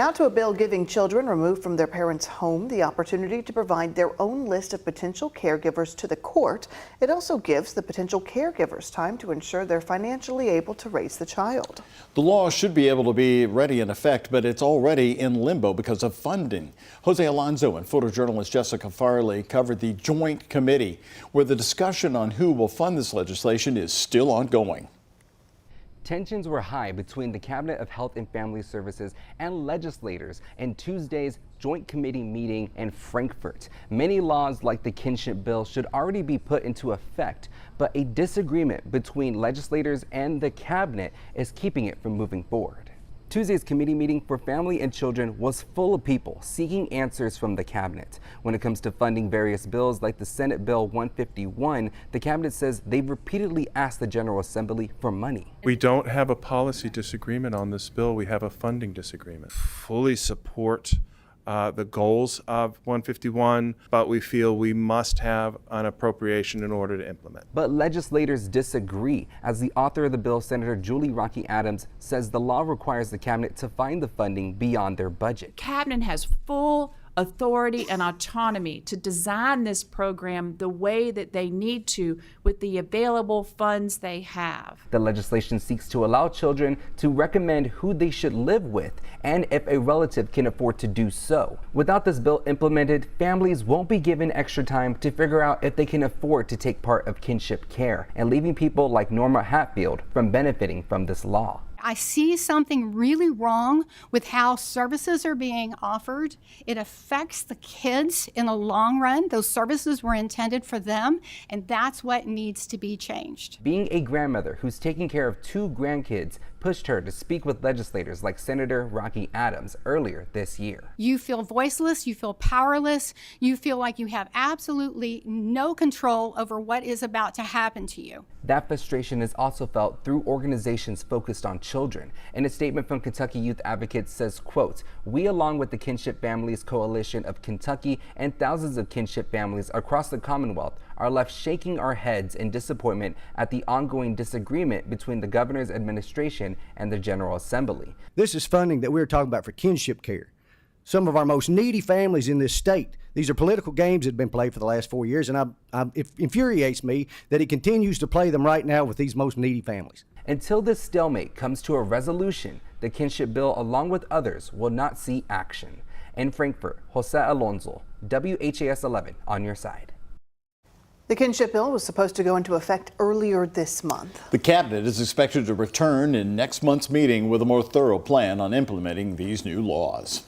Now to a bill giving children removed from their parents' home the opportunity to provide their own list of potential caregivers to the court. It also gives the potential caregivers time to ensure they're financially able to raise the child. The law should be able to be ready in effect, but it's already in limbo because of funding. Jose Alonso and photojournalist Jessica Farley covered the joint committee where the discussion on who will fund this legislation is still ongoing. Tensions were high between the Cabinet of Health and Family Services and legislators in Tuesday's Joint Committee meeting in Frankfurt. Many laws like the kinship bill should already be put into effect, but a disagreement between legislators and the Cabinet is keeping it from moving forward. Tuesday's committee meeting for family and children was full of people seeking answers from the cabinet. When it comes to funding various bills like the Senate Bill 151, the cabinet says they've repeatedly asked the General Assembly for money. We don't have a policy disagreement on this bill. We have a funding disagreement. Fully support the goals of 151, but we feel we must have an appropriation in order to implement. But legislators disagree, as the author of the bill, Senator Julie Rocky Adams, says the law requires the cabinet to find the funding beyond their budget. Cabinet has full authority and autonomy to design this program the way that they need to with the available funds they have. The legislation seeks to allow children to recommend who they should live with and if a relative can afford to do so. Without this bill implemented, families won't be given extra time to figure out if they can afford to take part of kinship care, and leaving people like Norma Hatfield from benefiting from this law. I see something really wrong with how services are being offered. It affects the kids in the long run. Those services were intended for them, and that's what needs to be changed. Being a grandmother who's taking care of 2 grandkids pushed her to speak with legislators like Senator Rocky Adams earlier this year. You feel voiceless, you feel powerless, you feel like you have absolutely no control over what is about to happen to you. That frustration is also felt through organizations focused on children. In a statement from Kentucky Youth Advocates says, quote, "We, along with the Kinship Families Coalition of Kentucky and thousands of kinship families across the Commonwealth, are left shaking our heads in disappointment at the ongoing disagreement between the governor's administration and the General Assembly." This is funding that we're talking about for kinship care. Some of our most needy families in this state. These are political games that have been played for the last 4 years, and it infuriates me that he continues to play them right now with these most needy families. Until this stalemate comes to a resolution, the kinship bill, along with others, will not see action. In Frankfurt, Jose Alonso, WHAS 11 on your side. The kinship bill was supposed to go into effect earlier this month. The cabinet is expected to return in next month's meeting with a more thorough plan on implementing these new laws.